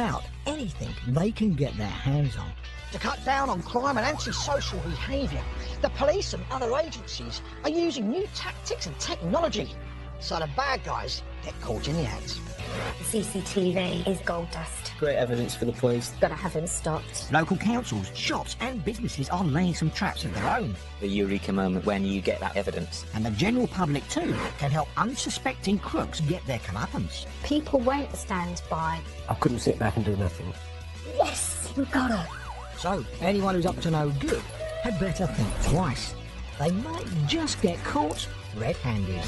about anything they can get their hands on. To cut down on crime and antisocial behaviour, the police and other agencies are using new tactics and technology, so the bad guys get caught in the act. The CCTV is gold dust. Great evidence for the police. Gotta have him stopped. Local councils, shops and businesses are laying some traps of their own. The eureka moment when you get that evidence. And the general public too can help unsuspecting crooks get their comeuppance. People won't stand by. I couldn't sit back and do nothing. Yes, you got it. So, anyone who's up to no good had better think twice. They might just get caught red-handed.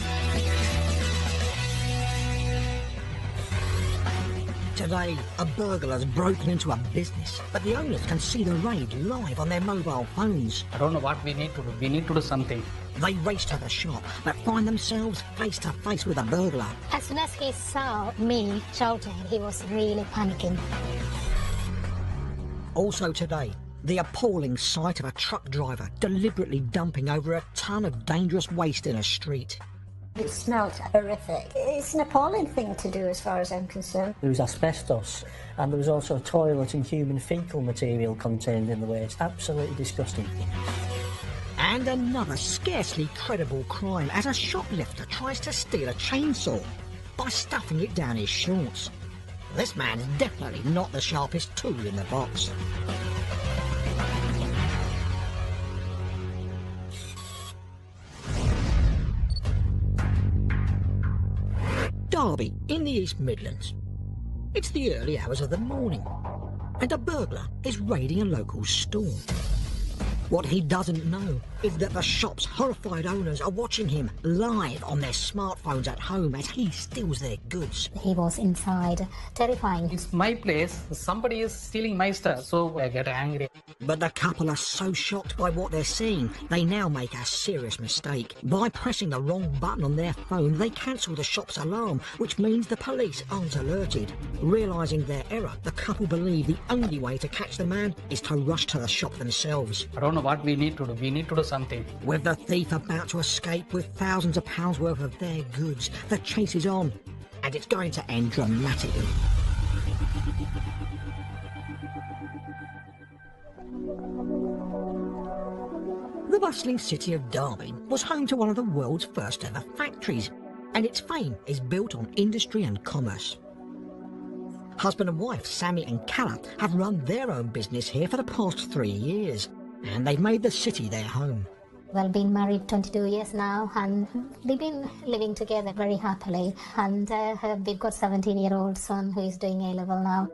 Today, a burglar's broken into a business, but the owners can see the raid live on their mobile phones. I don't know what we need to do. We need to do something. They race to the shop, but find themselves face to face with a burglar. As soon as he saw me shouting, he was really panicking. Also today, the appalling sight of a truck driver deliberately dumping over a ton of dangerous waste in a street. It smelled horrific. It's an appalling thing to do as far as I'm concerned. There was asbestos, and there was also toilet and human faecal material contained in the waste. Absolutely disgusting. And another scarcely credible crime as a shoplifter tries to steal a chainsaw by stuffing it down his shorts. This man's definitely not the sharpest tool in the box. Derby, in the East Midlands. It's the early hours of the morning, and a burglar is raiding a local store. What he doesn't know is that the shop's horrified owners are watching him live on their smartphones at home as he steals their goods. He was inside, terrifying. It's my place. Somebody is stealing my stuff, so I get angry. But the couple are so shocked by what they're seeing, they now make a serious mistake. By pressing the wrong button on their phone, they cancel the shop's alarm, which means the police aren't alerted. Realising their error, the couple believe the only way to catch the man is to rush to the shop themselves. I don't know what we need to do. We need to do something. With the thief about to escape with thousands of pounds worth of their goods, the chase is on, and it's going to end dramatically. The bustling city of Derby was home to one of the world's first ever factories, and its fame is built on industry and commerce. Husband and wife Sammy and Calla have run their own business here for the past 3 years, and they've made the city their home. Well, been married 22 years now, and we've been living together very happily. And we've got a 17-year-old son who is doing A-level now.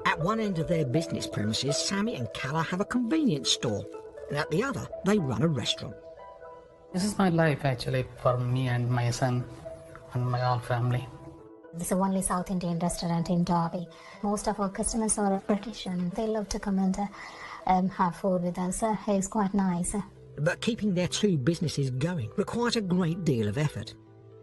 At one end of their business premises, Sammy and Calla have a convenience store, and at the other, they run a restaurant. This is my life, actually, for me and my son and my whole family. This is the only South Indian restaurant in Derby. Most of our customers are British, and they love to come and have food with us. It's quite nice. But keeping their two businesses going requires a great deal of effort.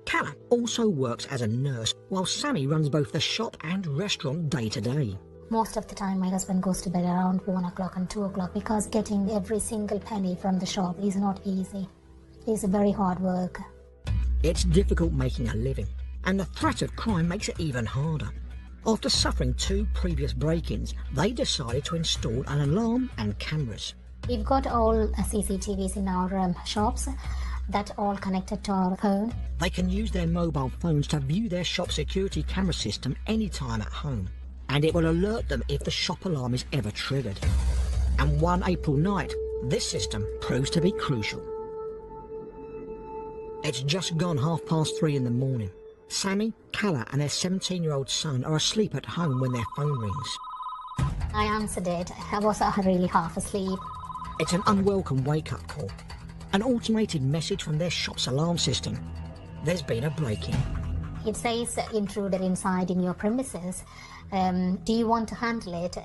Calla also works as a nurse, while Sammy runs both the shop and restaurant day to day. Most of the time my husband goes to bed around 1 o'clock and 2 o'clock because getting every single penny from the shop is not easy. It's a very hard work. It's difficult making a living, and the threat of crime makes it even harder. After suffering 2 previous break-ins, they decided to install an alarm and cameras. We've got all CCTVs in our shops that all connected to our phone. They can use their mobile phones to view their shop security camera system anytime at home, and it will alert them if the shop alarm is ever triggered. And one April night, this system proves to be crucial. It's just gone 3:30 in the morning. Sammy, Calla and their 17-year-old son are asleep at home when their phone rings. I answered it. I was really half asleep. It's an unwelcome wake-up call. An automated message from their shop's alarm system. There's been a break-in. It says intruder inside in your premises. Do you want to handle it?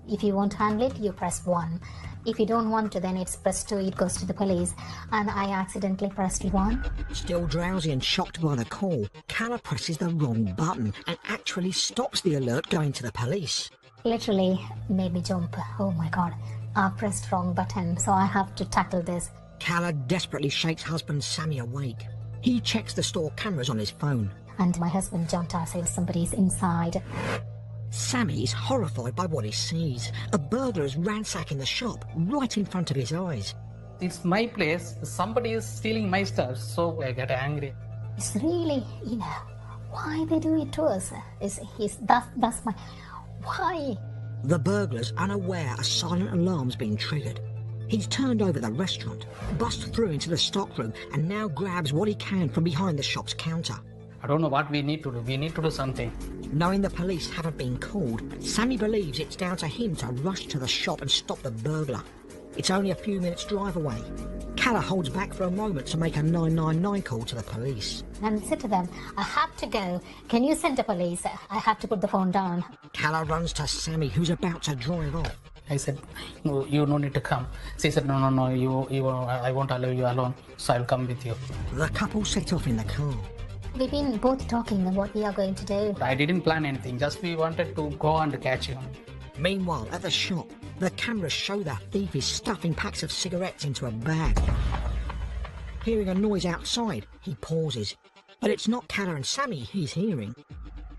If you want to handle it, you press 1. If you don't want to, then it's press 2, it goes to the police. And I accidentally pressed 1. Still drowsy and shocked by the call, Calla presses the wrong button and actually stops the alert going to the police. Literally made me jump. Oh my God, I pressed wrong button, so I have to tackle this. Calla desperately shakes husband Sammy awake. He checks the store cameras on his phone. And my husband jumped out, said somebody's inside. Sammy is horrified by what he sees. A burglar is ransacking the shop right in front of his eyes. It's my place. Somebody is stealing my stuff, so I get angry. It's really, why they do it to us? That's my, why? The burglar's unaware a silent alarm's been triggered. He's turned over the restaurant, busts through into the stockroom, and now grabs what he can from behind the shop's counter. I don't know what we need to do. We need to do something. Knowing the police haven't been called, Sammy believes it's down to him to rush to the shop and stop the burglar. It's only a few minutes' drive away. Calla holds back for a moment to make a 999 call to the police. And said to them, I have to go. Can you send the police? I have to put the phone down. Calla runs to Sammy, who's about to drive off. I said, no, you no need to come. She said, no, I won't allow you alone, so I'll come with you. The couple set off in the car. We've been both talking about what we are going to do. I didn't plan anything, just we wanted to go and catch him. Meanwhile, at the shop, the cameras show the thief is stuffing packs of cigarettes into a bag. Hearing a noise outside, he pauses. But it's not Calla and Sammy he's hearing.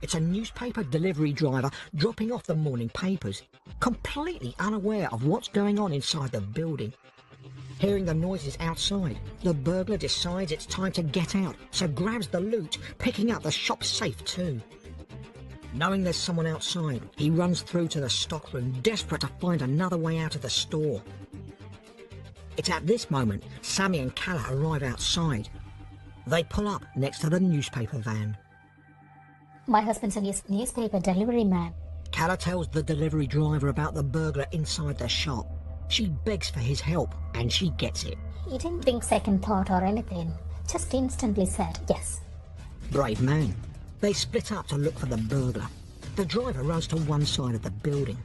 It's a newspaper delivery driver dropping off the morning papers, completely unaware of what's going on inside the building. Hearing the noises outside, the burglar decides it's time to get out, so grabs the loot, picking up the shop's safe too. Knowing there's someone outside, he runs through to the stockroom, desperate to find another way out of the store. It's at this moment Sammy and Calla arrive outside. They pull up next to the newspaper van. My husband's a newspaper delivery man. Calla tells the delivery driver about the burglar inside the shop. She begs for his help, and she gets it. He didn't think second thought or anything. Just instantly said yes. Brave man. They split up to look for the burglar. The driver runs to one side of the building.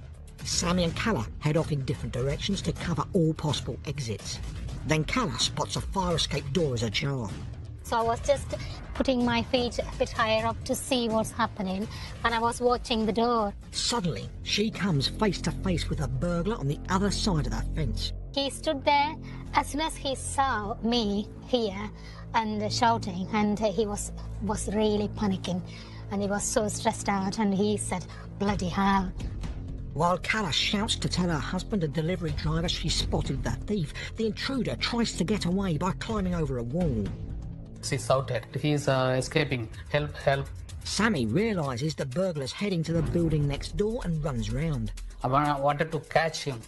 Sammy and Calla head off in different directions to cover all possible exits. Then Calla spots a fire escape door as ajar. So I was just putting my feet a bit higher up to see what's happening, and I was watching the door. Suddenly, she comes face to face with a burglar on the other side of the fence. He stood there. As soon as he saw me here and shouting, and he was really panicking, and he was so stressed out, and he said, bloody hell. While Calla shouts to tell her husband and delivery driver she spotted the thief, the intruder tries to get away by climbing over a wall. She shouted, he's escaping, help, help. Sammy realises the burglar's heading to the building next door and runs round. I wanted to catch him.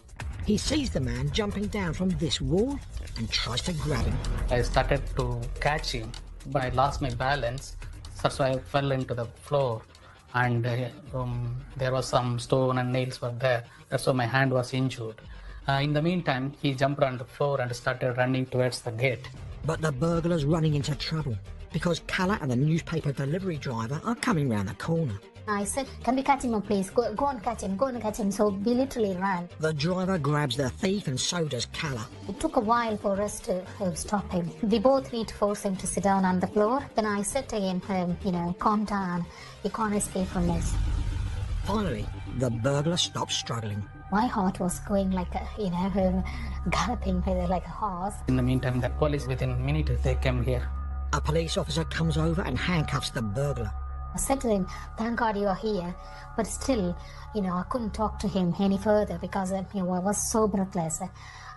He sees the man jumping down from this wall and tries to grab him. I started to catch him, but I lost my balance, so I fell into the floor, and there was some stone and nails were there. That's why my hand was injured. In the meantime, he jumped on the floor and started running towards the gate. But the burglar's running into trouble because Calla and the newspaper delivery driver are coming round the corner. I said, can we catch him, please? Go and catch him, go and catch him. So we literally ran. The driver grabs the thief and so does Calla. It took a while for us to stop him. We both need to force him to sit down on the floor. Then I said to him, calm down. You can't escape from this. Finally, the burglar stops struggling. My heart was going like galloping like a horse. In the meantime, the police, within a minute, they came here. A police officer comes over and handcuffs the burglar. I said to him, thank God you are here. But still, I couldn't talk to him any further because, I was so breathless.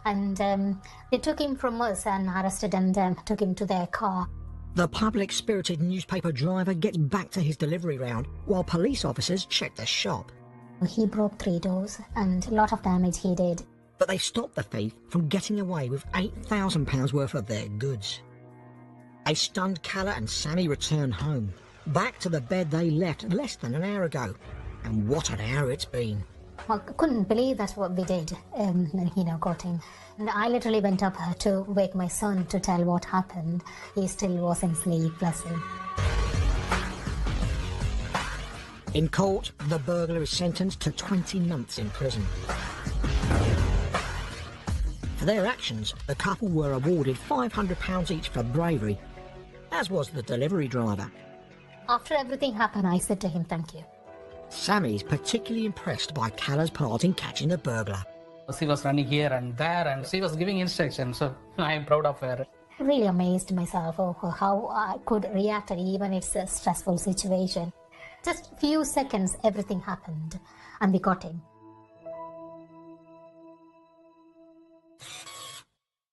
And they took him from us and arrested and took him to their car. The public-spirited newspaper driver gets back to his delivery round while police officers check the shop. He broke 3 doors and a lot of damage he did. But they stopped the thief from getting away with £8,000 worth of their goods. A stunned Calla and Sammy return home, back to the bed they left less than an hour ago. And what an hour it's been. I couldn't believe that's what we did, got him. And I literally went up to wake my son to tell what happened. He still was in sleep, bless him. In court, the burglar is sentenced to 20 months in prison. For their actions, the couple were awarded £500 each for bravery, as was the delivery driver. After everything happened, I said to him, thank you. Sammy's particularly impressed by Calla's part in catching the burglar. She was running here and there, and she was giving instructions, so I am proud of her. I really amazed myself how I could react even in it's a stressful situation. Just a few seconds, everything happened, and we got him.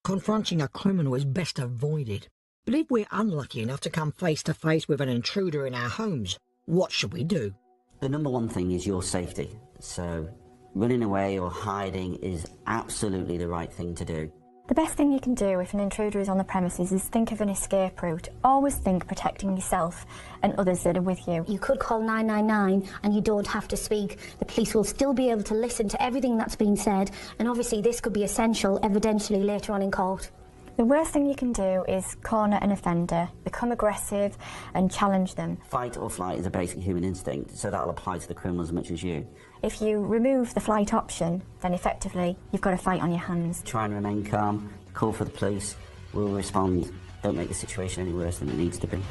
Confronting a criminal is best avoided. But if we're unlucky enough to come face to face with an intruder in our homes, what should we do? The number one thing is your safety. So running away or hiding is absolutely the right thing to do. The best thing you can do if an intruder is on the premises is think of an escape route. Always think protecting yourself and others that are with you. You could call 999 and you don't have to speak. The police will still be able to listen to everything that's been said, and obviously this could be essential evidentially later on in court. The worst thing you can do is corner an offender, become aggressive and challenge them. Fight or flight is a basic human instinct, so that'll apply to the criminal as much as you. If you remove the flight option, then effectively you've got a fight on your hands. Try and remain calm, call for the police, we'll respond. Don't make the situation any worse than it needs to be.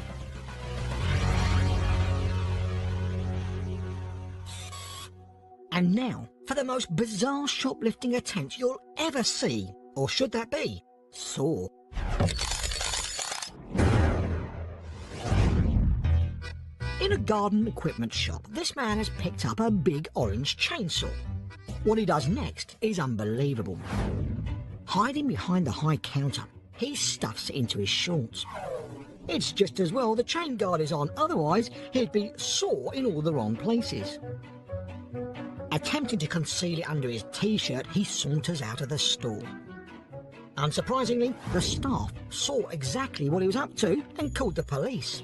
And now, for the most bizarre shoplifting attempt you'll ever see, or should that be, saw. In a garden equipment shop, this man has picked up a big orange chainsaw. What he does next is unbelievable. Hiding behind the high counter, he stuffs it into his shorts. It's just as well the chain guard is on, otherwise he'd be sore in all the wrong places. Attempting to conceal it under his t-shirt, he saunters out of the store. Unsurprisingly, the staff saw exactly what he was up to and called the police.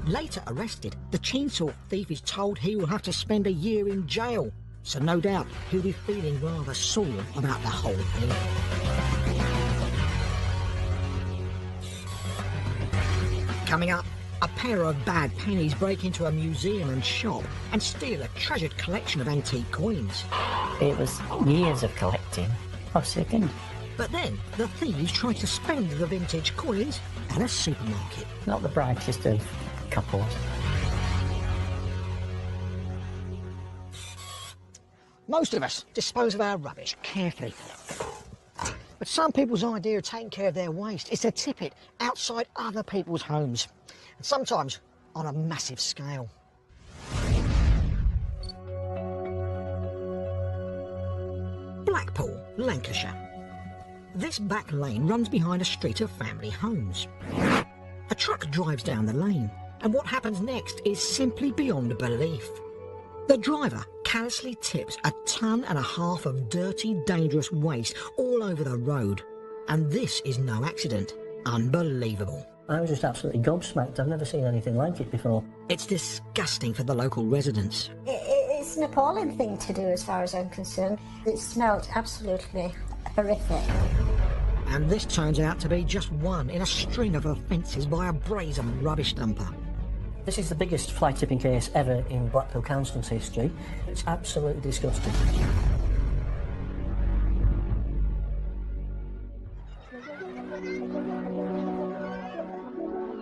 Later arrested, the chainsaw thief is told he will have to spend a year in jail, so no doubt he'll be feeling rather sore about the whole thing. Coming up, a pair of bad pennies break into a museum and shop and steal a treasured collection of antique coins. It was years of collecting. I was sickened. But then the thieves try to spend the vintage coins at a supermarket. Not the brightest of couples. Most of us dispose of our rubbish carefully. But some people's idea of taking care of their waste is to tip it outside other people's homes, and sometimes on a massive scale. Blackpool, Lancashire. This back lane runs behind a street of family homes. A truck drives down the lane, and what happens next is simply beyond belief. The driver callously tips 1.5 tons of dirty, dangerous waste all over the road. And this is no accident. Unbelievable. I was just absolutely gobsmacked. I've never seen anything like it before. It's disgusting for the local residents. It's an appalling thing to do as far as I'm concerned. It smelled absolutely horrific. And this turns out to be just one in a string of offences by a brazen rubbish dumper. This is the biggest fly tipping case ever in Blackpool Council's history. It's absolutely disgusting.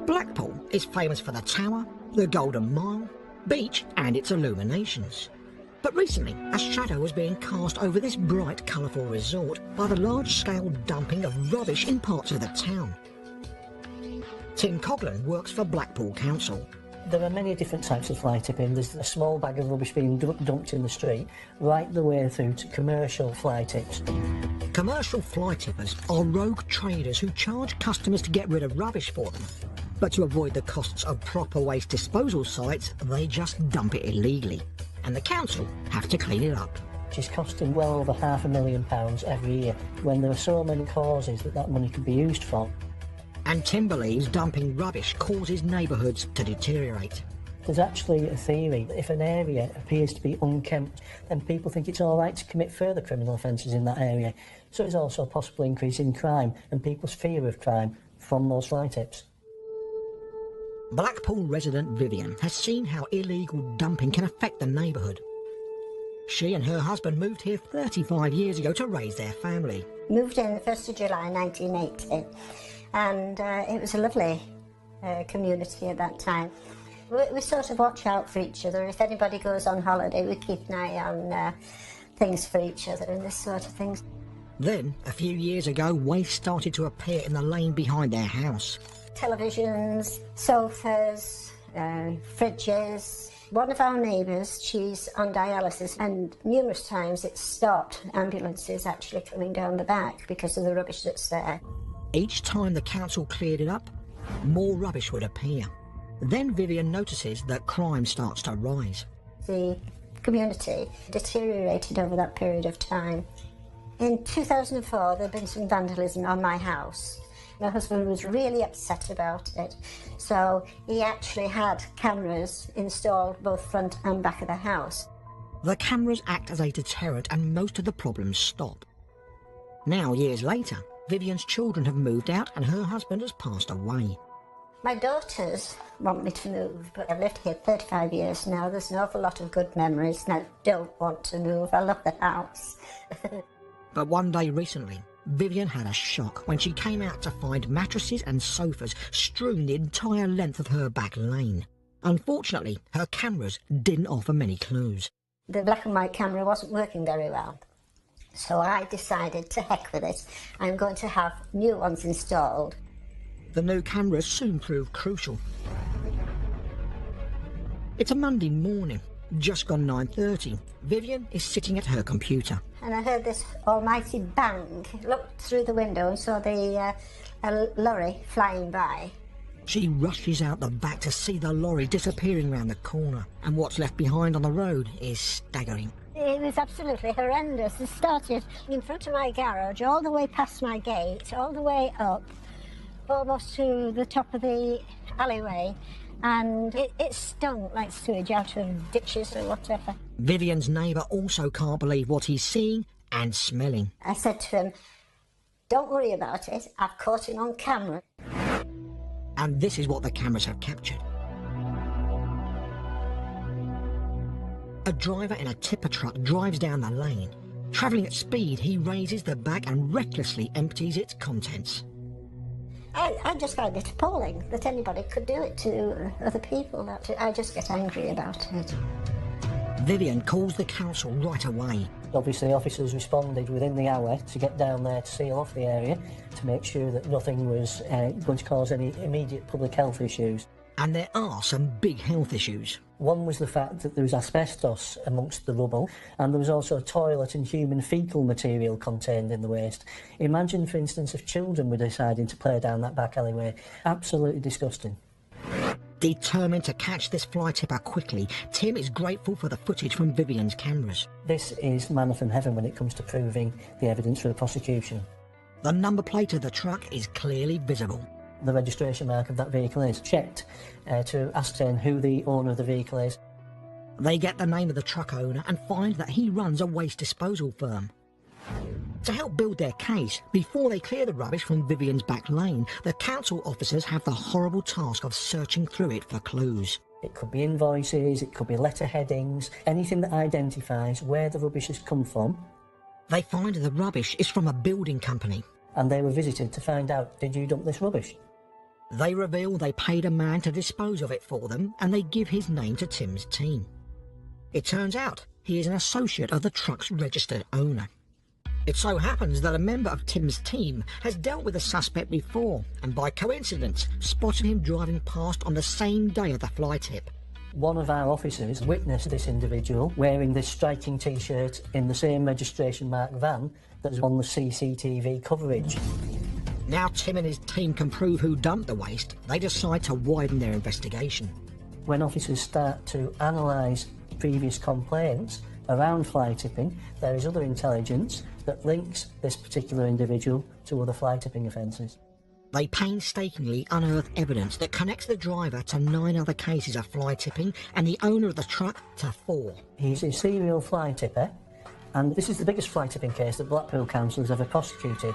Blackpool is famous for the Tower, the Golden Mile, beach and its illuminations. But recently, a shadow was being cast over this bright, colourful resort by the large-scale dumping of rubbish in parts of the town. Tim Coughlin works for Blackpool Council. There are many different types of fly tipping. There's a small bag of rubbish being dumped in the street, right the way through to commercial fly tips. Commercial fly tippers are rogue traders who charge customers to get rid of rubbish for them. But to avoid the costs of proper waste disposal sites, they just dump it illegally. And the council have to clean it up. Which is costing well over £500,000 every year, when there are so many causes that money could be used for. And Tim believes dumping rubbish causes neighbourhoods to deteriorate. There's actually a theory that if an area appears to be unkempt, then people think it's all right to commit further criminal offences in that area. So it's also a possible increase in crime and people's fear of crime from those fly tips. Blackpool resident Vivian has seen how illegal dumping can affect the neighbourhood. She and her husband moved here 35 years ago to raise their family. Moved in the 1st of July 1980, and it was a lovely community at that time. We sort of watch out for each other. If anybody goes on holiday, we keep an eye on things for each other and this sort of things. Then, a few years ago, waste started to appear in the lane behind their house. Televisions, sofas, fridges, One of our neighbours, she's on dialysis, and numerous times it's stopped ambulances actually coming down the back because of the rubbish that's there. Each time the council cleared it up, more rubbish would appear. Then Vivian notices that crime starts to rise. The community deteriorated over that period of time. In 2004, there had been some vandalism on my house. My husband was really upset about it, so he actually had cameras installed both front and back of the house. The cameras act as a deterrent and most of the problems stop. Now, years later, Vivian's children have moved out and her husband has passed away. My daughters want me to move, but I've lived here 35 years now. There's an awful lot of good memories, and I don't want to move. I love the house. But one day recently, Vivian had a shock when she came out to find mattresses and sofas strewn the entire length of her back lane. Unfortunately, her cameras didn't offer many clues. The black and white camera wasn't working very well, so I decided to heck with it. I'm going to have new ones installed. The new cameras soon proved crucial. It's a Monday morning, just gone 9:30. Vivian is sitting at her computer. And I heard this almighty bang. Looked through the window and saw the lorry flying by. She rushes out the back to see the lorry disappearing round the corner, and what's left behind on the road is staggering. It was absolutely horrendous. It started in front of my garage, all the way past my gate, all the way up, almost to the top of the alleyway, and it stunk like sewage out of ditches or whatever. Vivian's neighbour also can't believe what he's seeing and smelling. I said to him, "Don't worry about it, I've caught it on camera." And this is what the cameras have captured. A driver in a tipper truck drives down the lane. Travelling at speed, he raises the bag and recklessly empties its contents. I just find it appalling that anybody could do it to other people. I just get angry about it. Vivian calls the council right away. Obviously, officers responded within the hour to get down there to seal off the area to make sure that nothing was going to cause any immediate public health issues. And there are some big health issues. One was the fact that there was asbestos amongst the rubble, and there was also toilet and human faecal material contained in the waste. Imagine, for instance, if children were deciding to play down that back alleyway. Absolutely disgusting. Determined to catch this fly tipper quickly, Tim is grateful for the footage from Vivian's cameras. This is manna from heaven when it comes to proving the evidence for the prosecution. The number plate of the truck is clearly visible. The registration mark of that vehicle is checked to ascertain who the owner of the vehicle is. They get the name of the truck owner and find that he runs a waste disposal firm. To help build their case, before they clear the rubbish from Vivian's back lane, the council officers have the horrible task of searching through it for clues. It could be invoices, it could be letter headings, anything that identifies where the rubbish has come from. They find the rubbish is from a building company. And they were visited to find out, did you dump this rubbish? They reveal they paid a man to dispose of it for them, and they give his name to Tim's team. It turns out he is an associate of the truck's registered owner. It so happens that a member of Tim's team has dealt with the suspect before, and by coincidence spotted him driving past on the same day of the fly tip. One of our officers witnessed this individual wearing this striking T-shirt in the same registration mark van that was on the CCTV coverage. Now Tim and his team can prove who dumped the waste, they decide to widen their investigation. When officers start to analyse previous complaints around fly tipping, there is other intelligence that links this particular individual to other fly tipping offences. They painstakingly unearth evidence that connects the driver to 9 other cases of fly tipping and the owner of the truck to 4. He's a serial fly tipper, and this is the biggest fly tipping case that Blackpool Council has ever prosecuted.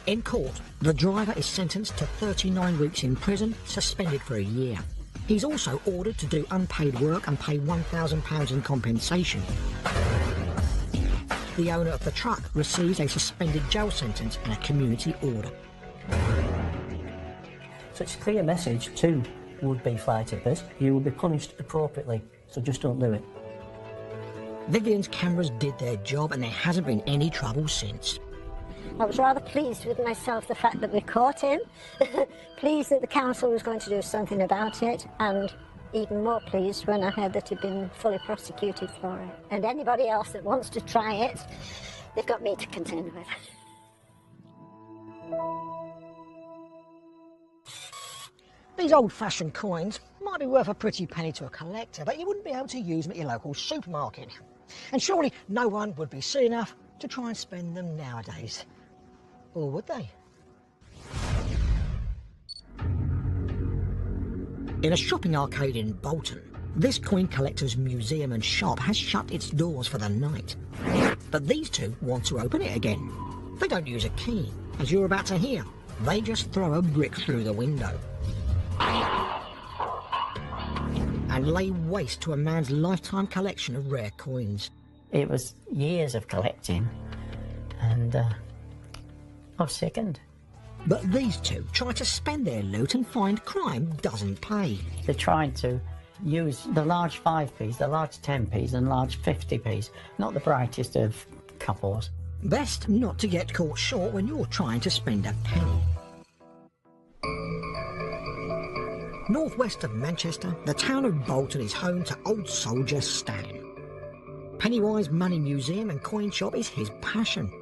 In court, the driver is sentenced to 39 weeks in prison, suspended for a year. He's also ordered to do unpaid work and pay £1,000 in compensation. The owner of the truck receives a suspended jail sentence and a community order. So it's a clear message to would-be fly tippers: you will be punished appropriately, so just don't do it. Vivian's cameras did their job and there hasn't been any trouble since. I was rather pleased with myself, the fact that we caught him, pleased that the council was going to do something about it, and even more pleased when I heard that he'd been fully prosecuted for it. And anybody else that wants to try it, they've got me to contend with. These old-fashioned coins might be worth a pretty penny to a collector, but you wouldn't be able to use them at your local supermarket. And surely no one would be silly enough to try and spend them nowadays. Or would they? In a shopping arcade in Bolton, this coin collector's museum and shop has shut its doors for the night. But these two want to open it again. They don't use a key, as you're about to hear. They just throw a brick through the window and lay waste to a man's lifetime collection of rare coins. It was years of collecting, and I was sickened. But these two try to spend their loot and find crime doesn't pay. They're trying to use the large 5p's, the large 10p's and large 50p's, not the brightest of couples. Best not to get caught short when you're trying to spend a penny. Northwest of Manchester, the town of Bolton is home to old soldier Stan. Pennywise Money Museum and Coin Shop is his passion.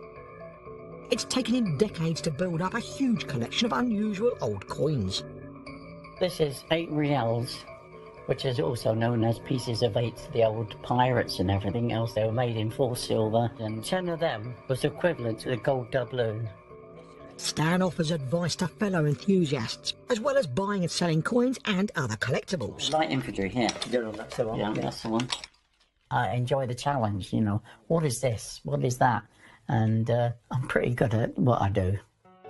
It's taken him decades to build up a huge collection of unusual old coins. This is 8 reals, which is also known as pieces of 8, the old pirates and everything else. They were made in full silver, and 10 of them was equivalent to the gold doubloon. Stan offers advice to fellow enthusiasts, as well as buying and selling coins and other collectibles. Light infantry, here. That's the one. Yeah, that's the one. I enjoy the challenge, you know. What is this? What is that? And I'm pretty good at what I do.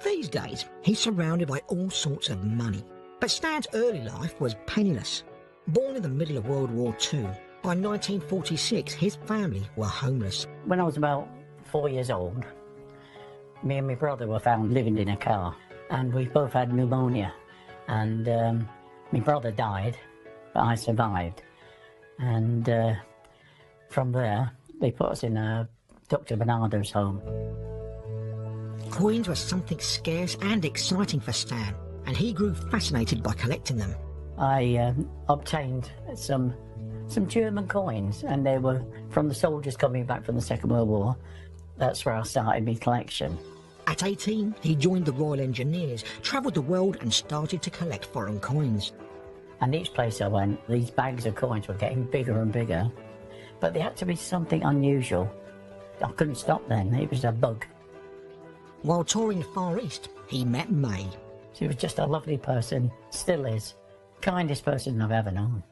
These days, he's surrounded by all sorts of money. But Stan's early life was penniless. Born in the middle of World War II, by 1946 his family were homeless. When I was about 4 years old, me and my brother were found living in a car, and we both had pneumonia. And my brother died, but I survived. And from there, they put us in a Dr. Bernardo's home. Coins were something scarce and exciting for Stan, and he grew fascinated by collecting them. I obtained some German coins, and they were from the soldiers coming back from the Second World War. That's where I started my collection. At 18, he joined the Royal Engineers, travelled the world and started to collect foreign coins. And each place I went, these bags of coins were getting bigger and bigger, but they had to be something unusual. I couldn't stop then, it was a bug. While touring the Far East, he met May. She was just a lovely person, still is. Kindest person I've ever known.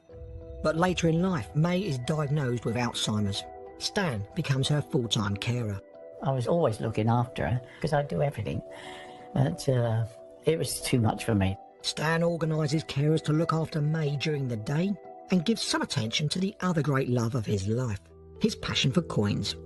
But later in life, May is diagnosed with Alzheimer's. Stan becomes her full-time carer. I was always looking after her, because I do everything. But it was too much for me. Stan organises carers to look after May during the day and gives some attention to the other great love of his life, his passion for coins.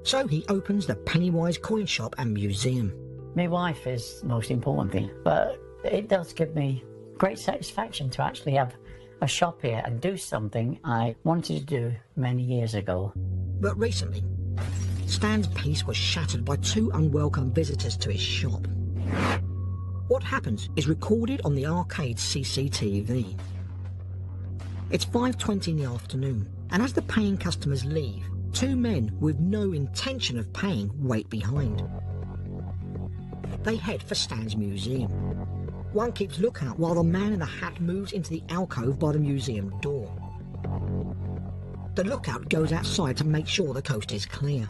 So he opens the Pennywise Coin Shop and Museum. My wife is the most important thing, but it does give me great satisfaction to actually have a shop here and do something I wanted to do many years ago. But recently, Stan's peace was shattered by 2 unwelcome visitors to his shop. What happens is recorded on the arcade's CCTV. It's 5:20 in the afternoon, and as the paying customers leave, 2 men with no intention of paying wait behind. They head for Stan's museum. One keeps lookout while the man in the hat moves into the alcove by the museum door. The lookout goes outside to make sure the coast is clear.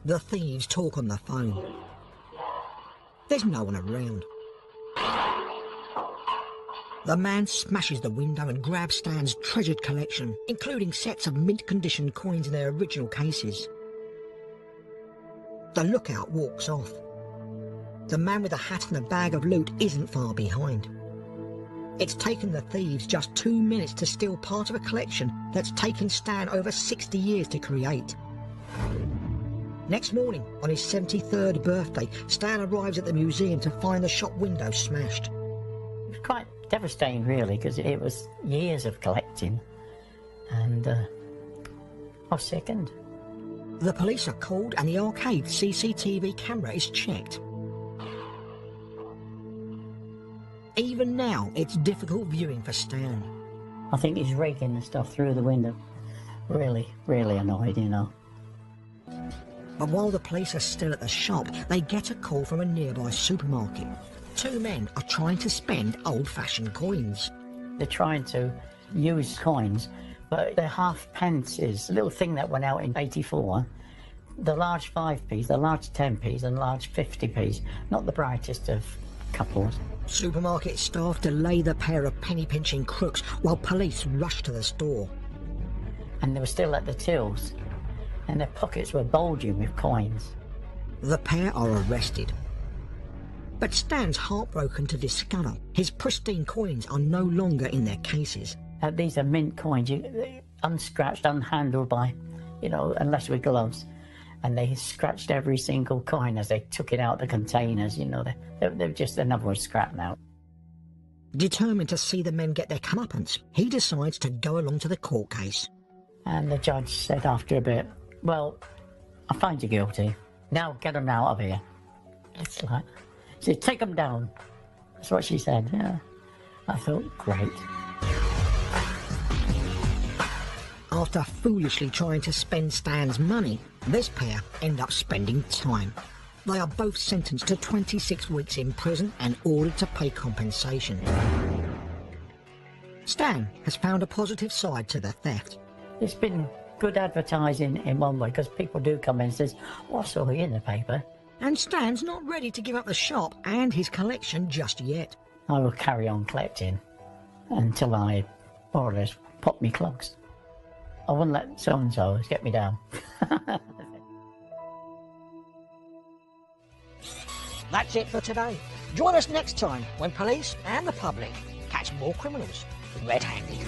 The thieves talk on the phone. There's no one around. The man smashes the window and grabs Stan's treasured collection, including sets of mint-condition coins in their original cases. The lookout walks off. The man with the hat and the bag of loot isn't far behind. It's taken the thieves just 2 minutes to steal part of a collection that's taken Stan over 60 years to create. Next morning, on his 73rd birthday, Stan arrives at the museum to find the shop window smashed. It was quite devastating, really, because it was years of collecting, and I was sickened. The police are called and the arcade CCTV camera is checked. Even now, it's difficult viewing for Stan. I think he's raking the stuff through the window. Really, really annoyed, you know. But while the police are still at the shop, they get a call from a nearby supermarket. Two men are trying to spend old-fashioned coins. They're trying to use coins, but they're half-pences. A little thing that went out in '84. The large 5p's, the large 10p's and large 50p's. Not the brightest of couples. Supermarket staff delay the pair of penny-pinching crooks while police rush to the store. And they were still at the tills, and their pockets were bulging with coins. The pair are arrested. But Stan's heartbroken to discover his pristine coins are no longer in their cases. These are mint coins, unscratched, unhandled by, you know, unless with gloves. And they scratched every single coin as they took it out the containers, you know. They're just, in other words, scrap now. Determined to see the men get their comeuppance, he decides to go along to the court case. And the judge said after a bit, well, I find you guilty. Now get them out of here. It's like, she said, take them down. That's what she said, yeah. I thought, great. After foolishly trying to spend Stan's money, this pair end up spending time. They are both sentenced to 26 weeks in prison and ordered to pay compensation. Stan has found a positive side to the theft. It's been good advertising in one way, because people do come in and says, oh, I saw you in the paper. And Stan's not ready to give up the shop and his collection just yet. I will carry on collecting until I more or less pop me clogs. I wouldn't let so-and-so get me down. That's it for today. Join us next time when police and the public catch more criminals red-handed.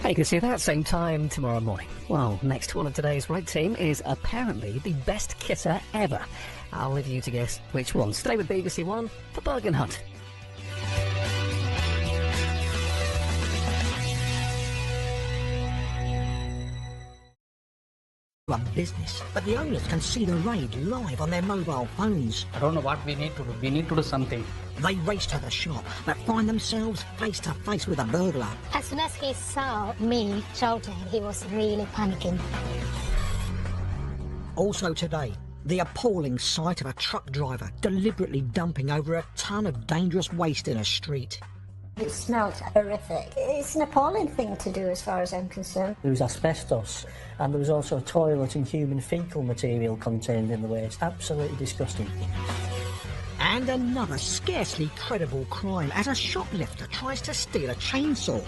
You can see that same time tomorrow morning. Well, next one of today's Red Team is apparently the best kisser ever. I'll leave you to guess which one. Stay with BBC One for Bargain Hunt. A business, but the owners can see the raid live on their mobile phones. I don't know what we need to do. We need to do something. They race to the shop, but find themselves face to face with a burglar. As soon as he saw me shouting, he was really panicking. Also today, the appalling sight of a truck driver deliberately dumping over a ton of dangerous waste in a street. It smelled horrific. It's an appalling thing to do as far as I'm concerned. There was asbestos, and there was also a toilet and human faecal material contained in the waste. Absolutely disgusting. And another scarcely credible crime as a shoplifter tries to steal a chainsaw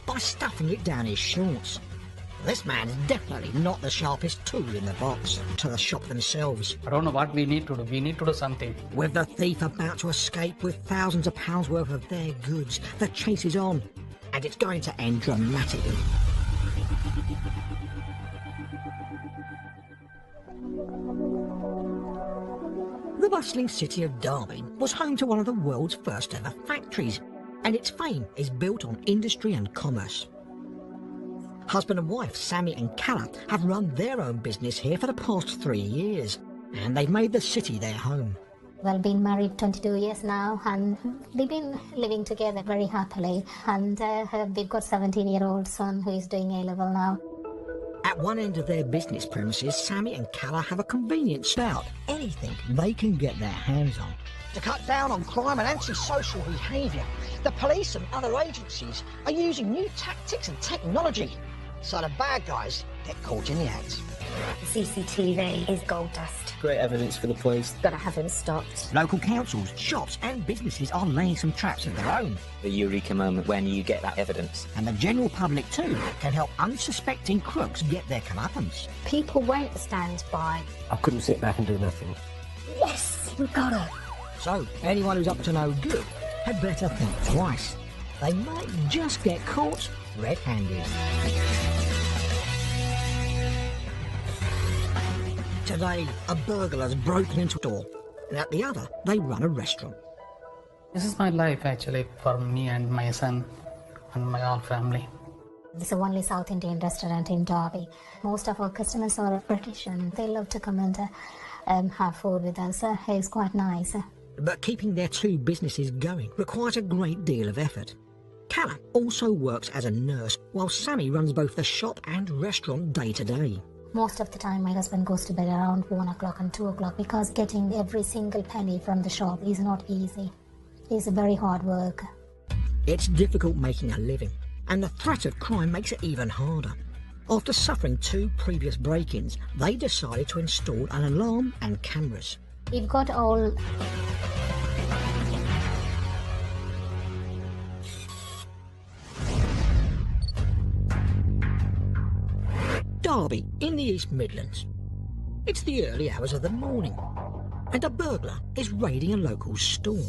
by stuffing it down his shorts. This man's definitely not the sharpest tool in the box. To the shop themselves. I don't know what we need to do. We need to do something. With the thief about to escape with thousands of pounds worth of their goods, the chase is on, and it's going to end dramatically. The bustling city of Derby was home to one of the world's first ever factories, and its fame is built on industry and commerce. Husband and wife Sammy and Calla have run their own business here for the past 3 years, and they've made the city their home. Well, been married 22 years now, and we've been living together very happily. And we've got a 17-year-old son who is doing A-level now. At one end of their business premises, Sammy and Calla have a convenience about anything they can get their hands on. To cut down on crime and antisocial behaviour, the police and other agencies are using new tactics and technology, so the bad guys get caught in the act. CCTV is gold dust. Great evidence for the police. Gotta have him stopped. Local councils, shops and businesses are laying some traps of their own. The eureka moment when you get that evidence. And the general public too can help unsuspecting crooks get their comeuppance. People won't stand by. I couldn't sit back and do nothing. Yes, we got her. So, anyone who's up to no good had better think twice. They might just get caught red-handed. Today, a burglar's broken into a door, and at the other, they run a restaurant. This is my life actually for me and my son and my whole family. It's the only South Indian restaurant in Derby. Most of our customers are British and they love to come and have food with us. It's quite nice. but keeping their two businesses going requires a great deal of effort. Callum also works as a nurse, while Sammy runs both the shop and restaurant day to day. Most of the time my husband goes to bed around 1 o'clock and 2 o'clock because getting every single penny from the shop is not easy. It's a very hard work. It's difficult making a living, and the threat of crime makes it even harder. After suffering 2 previous break-ins, they decided to install an alarm and cameras. We've got all... Derby, in the East Midlands. It's the early hours of the morning, and a burglar is raiding a local store.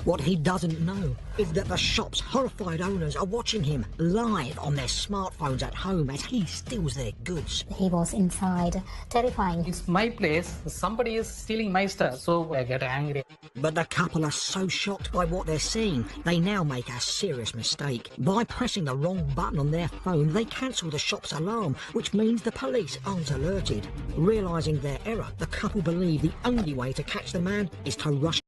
What he doesn't know is that the shop's horrified owners are watching him live on their smartphones at home as he steals their goods. He was inside, terrifying. It's my place. Somebody is stealing my stuff, so I get angry. But the couple are so shocked by what they're seeing, they now make a serious mistake. By pressing the wrong button on their phone, they cancel the shop's alarm, which means the police aren't alerted. Realising their error, the couple believe the only way to catch the man is to rush